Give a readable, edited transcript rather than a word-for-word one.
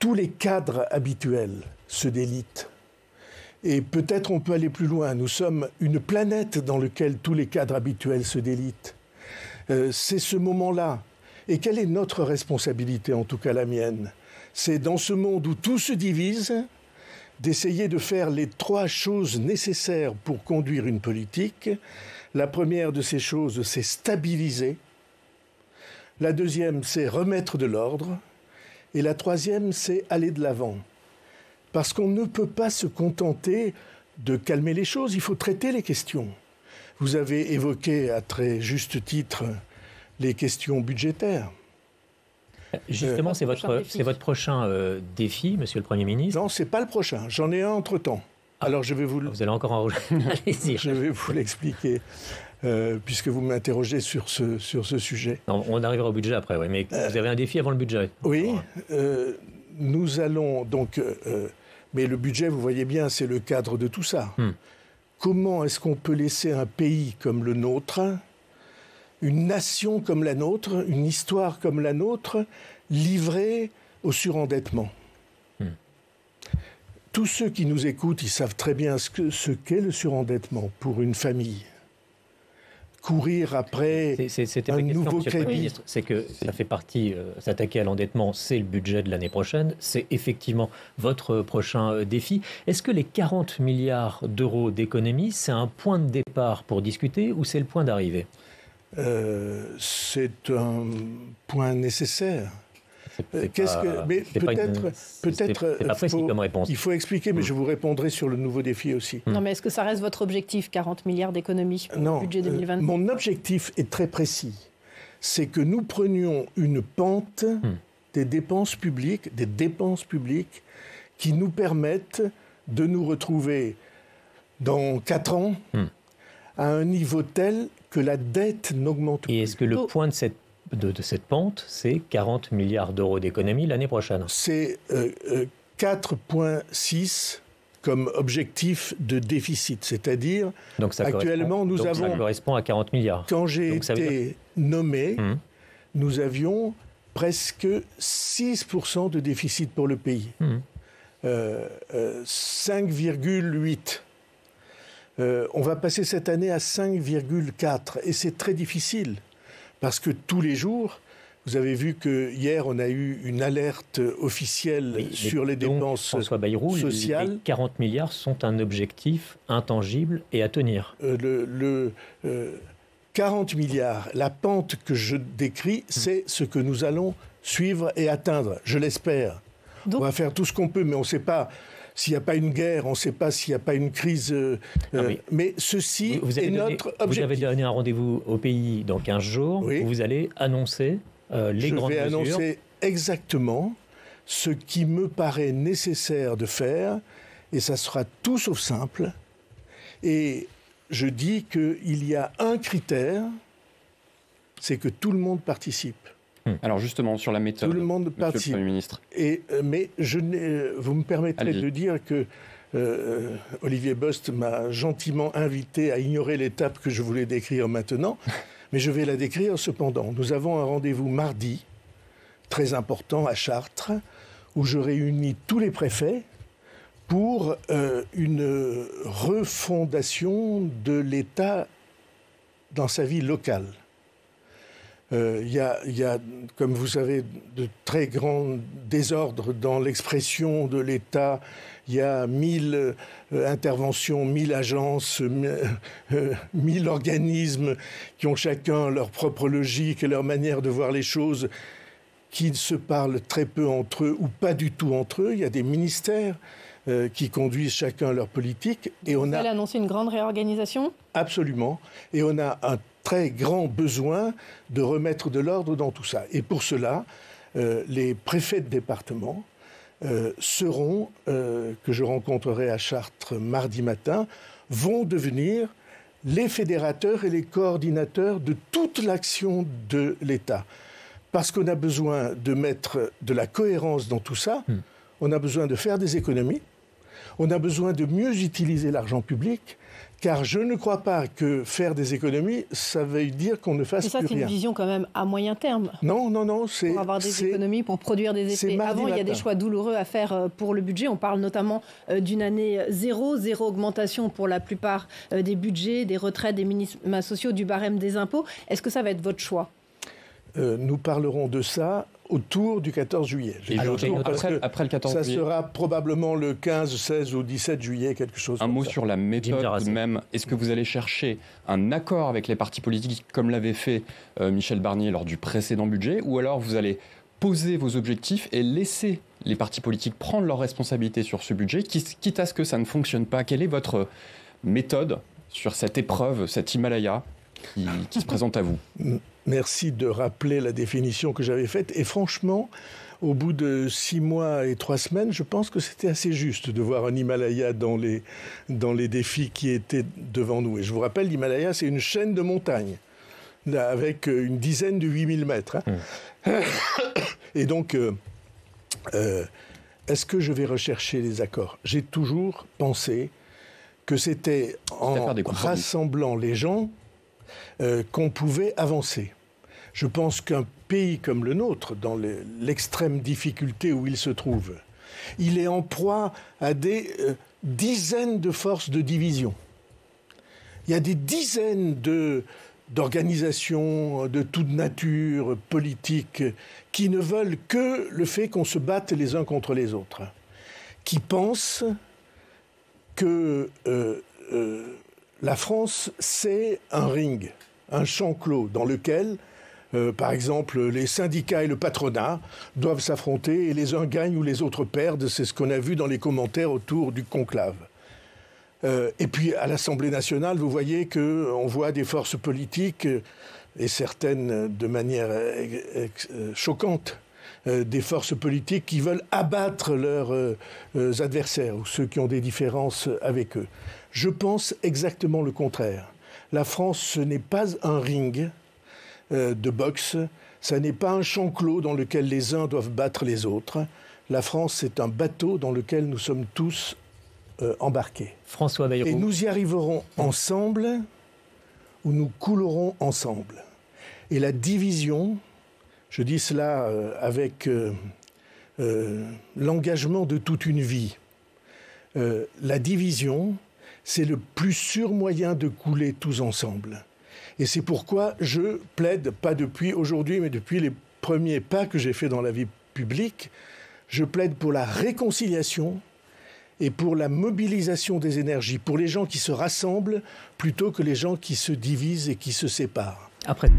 tous les cadres habituels se délitent. Et peut-être on peut aller plus loin. Nous sommes une planète dans laquelle tous les cadres habituels se délitent. C'est ce moment-là. Et quelle est notre responsabilité, en tout cas la mienne ? C'est dans ce monde où tout se divise, d'essayer de faire les 3 choses nécessaires pour conduire une politique. La première de ces choses, c'est stabiliser. La deuxième, c'est remettre de l'ordre. Et la troisième, c'est aller de l'avant. Parce qu'on ne peut pas se contenter de calmer les choses, il faut traiter les questions. Vous avez évoqué à très juste titre les questions budgétaires. Justement, c'est votre prochain défi, Monsieur le Premier ministre. Non, ce n'est pas le prochain. J'en ai un entre-temps. Alors, je vais vous... Vous allez encore en... Allez-y. Je vais vous l'expliquer, puisque vous m'interrogez sur ce sujet. Non, on arrivera au budget après, oui, mais vous avez un défi avant le budget. Oui, nous allons donc... mais le budget, vous voyez bien, c'est le cadre de tout ça. Comment est-ce qu'on peut laisser un pays comme le nôtre, une nation comme la nôtre, une histoire comme la nôtre, livrée au surendettement ? Tous ceux qui nous écoutent, ils savent très bien ce qu'est le surendettement pour une famille. Courir après un nouveau crédit. C'est que ça fait partie, s'attaquer à l'endettement, c'est le budget de l'année prochaine, c'est effectivement votre prochain défi. Est-ce que les 40 milliards d'euros d'économie, c'est un point de départ pour discuter ou c'est le point d'arrivée ? C'est un point nécessaire. Mais peut-être, c'est pas précis comme réponse. Il faut expliquer, mais je vous répondrai sur le nouveau défi aussi. Non, mais est-ce que ça reste votre objectif, 40 milliards d'économies pour le budget 2023 ? Mon objectif est très précis. C'est que nous prenions une pente des dépenses publiques qui nous permettent de nous retrouver dans 4 ans à un niveau tel que la dette n'augmente plus. Et est-ce que le point de cette pente, c'est 40 milliards d'euros d'économie l'année prochaine ? C'est 4,6 comme objectif de déficit. C'est-à-dire, actuellement, ça correspond à 40 milliards. Quand j'ai été nommé, nous avions presque 6% de déficit pour le pays. 5,8. On va passer cette année à 5,4. Et c'est très difficile. Parce que tous les jours, vous avez vu qu'hier, on a eu une alerte officielle sur les dépenses François Bayrou, sociales. Les 40 milliards sont un objectif intangible et à tenir. 40 milliards, la pente que je décris, c'est ce que nous allons suivre et atteindre, je l'espère. On va faire tout ce qu'on peut, mais on ne sait pas s'il n'y a pas une guerre, on ne sait pas s'il n'y a pas une crise. Mais ceci est notre objectif. Vous avez donné un rendez-vous au pays dans 15 jours. Oui. Où vous allez annoncer les grandes mesures. Je vais annoncer exactement ce qui me paraît nécessaire de faire. Et ça sera tout sauf simple. Et je dis qu'il y a un critère, c'est que tout le monde participe. Alors justement, sur la méthode, tout le monde participe. Monsieur le Premier ministre. Mais vous me permettrez de dire que Olivier Bost m'a gentiment invité à ignorer l'étape que je voulais décrire maintenant, mais je vais la décrire cependant. Nous avons un rendez-vous mardi, très important, à Chartres, où je réunis tous les préfets pour une refondation de l'État dans sa vie locale. Il y a, comme vous savez, de très grands désordres dans l'expression de l'État. Il y a 1000 interventions, 1000 agences, 1000 organismes qui ont chacun leur propre logique et leur manière de voir les choses, qui se parlent très peu entre eux ou pas du tout entre eux. Il y a des ministères qui conduisent chacun leur politique. Et vous allez annoncer une grande réorganisation ? Absolument. Et on a un très grand besoin de remettre de l'ordre dans tout ça. Et pour cela, les préfets de département que je rencontrerai à Chartres mardi matin, vont devenir les fédérateurs et les coordinateurs de toute l'action de l'État. Parce qu'on a besoin de mettre de la cohérence dans tout ça, on a besoin de faire des économies, On a besoin de mieux utiliser l'argent public, car je ne crois pas que faire des économies, ça veuille dire qu'on ne fasse plus rien. C'est une vision quand même à moyen terme. Non, c'est... Pour avoir des économies, pour produire des effets. Avant, il y a des choix douloureux à faire pour le budget. On parle notamment d'une année zéro augmentation pour la plupart des budgets, des retraites, des minima sociaux, du barème des impôts. Est-ce que ça va être votre choix ? Nous parlerons de ça autour du 14 juillet. Après le 14 juillet. Ça sera probablement le 15, 16 ou 17 juillet, quelque chose comme ça. Un mot sur la méthode tout de même. Est-ce que vous allez chercher un accord avec les partis politiques comme l'avait fait Michel Barnier lors du précédent budget, ou alors vous allez poser vos objectifs et laisser les partis politiques prendre leurs responsabilités sur ce budget, quitte à ce que ça ne fonctionne pas? Quelle est votre méthode sur cette épreuve, cet Himalaya qui se présente à vous? Merci de rappeler la définition que j'avais faite. Et franchement, au bout de 6 mois et 3 semaines, je pense que c'était assez juste de voir un Himalaya dans les défis qui étaient devant nous. Et je vous rappelle, l'Himalaya, c'est une chaîne de montagnes avec une dizaine de 8000 mètres. Et donc, est-ce que je vais rechercher les accords? J'ai toujours pensé que c'était en rassemblant les gens qu'on pouvait avancer. Je pense qu'un pays comme le nôtre, dans l'extrême difficulté où il se trouve, il est en proie à des dizaines de forces de division. Il y a des dizaines d'organisations de toute nature politique qui ne veulent que le fait qu'on se batte les uns contre les autres, qui pensent que la France, c'est un ring, un champ clos dans lequel, par exemple, les syndicats et le patronat doivent s'affronter et les uns gagnent ou les autres perdent. C'est ce qu'on a vu dans les commentaires autour du conclave. Et puis, à l'Assemblée nationale, vous voyez qu'on voit des forces politiques, et certaines de manière choquante, des forces politiques qui veulent abattre leurs adversaires ou ceux qui ont des différences avec eux. Je pense exactement le contraire. La France, ce n'est pas un ring de boxe, ça n'est pas un champ clos dans lequel les uns doivent battre les autres. La France, c'est un bateau dans lequel nous sommes tous embarqués. François Bayrou. Et nous y arriverons ensemble ou nous coulerons ensemble. Et la division, je dis cela avec l'engagement de toute une vie, la division, c'est le plus sûr moyen de couler tous ensemble. Et c'est pourquoi je plaide, pas depuis aujourd'hui, mais depuis les premiers pas que j'ai faits dans la vie publique, je plaide pour la réconciliation et pour la mobilisation des énergies, pour les gens qui se rassemblent plutôt que les gens qui se divisent et qui se séparent. Après.